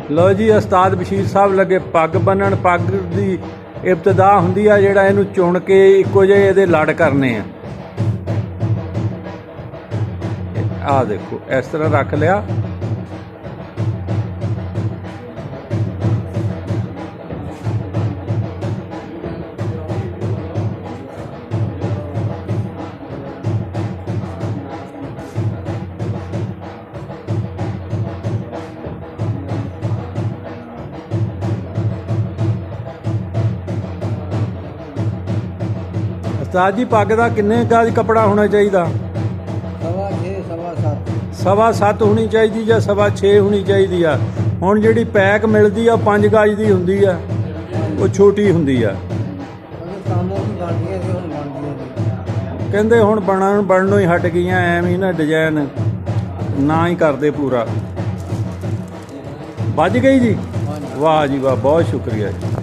लो जी उस्ताद बशीर साहब लगे पग बन्नण। पग की इब्तदा हुंदी आ जिहड़ा इहनूं चुण के इक्को जिहे इहदे लड़ करने आ देखो इस तरह रख लिया। उस्ताद जी पग का किन्ने गज कपड़ा होना चाहिए? 6.5 होनी चाहिए या 6.5 होनी चाहिए आ? हुण जिहड़ी पैक मिलती आ 5 गज की हुंदी आ, वो छोटी हुंदी आ। कहंदे हुण बननों ही हट गईयां, एवें ना डिजाइन ना ही करदे पूरा। बज गई जी, वाह जी वाह, बहुत शुक्रिया जी।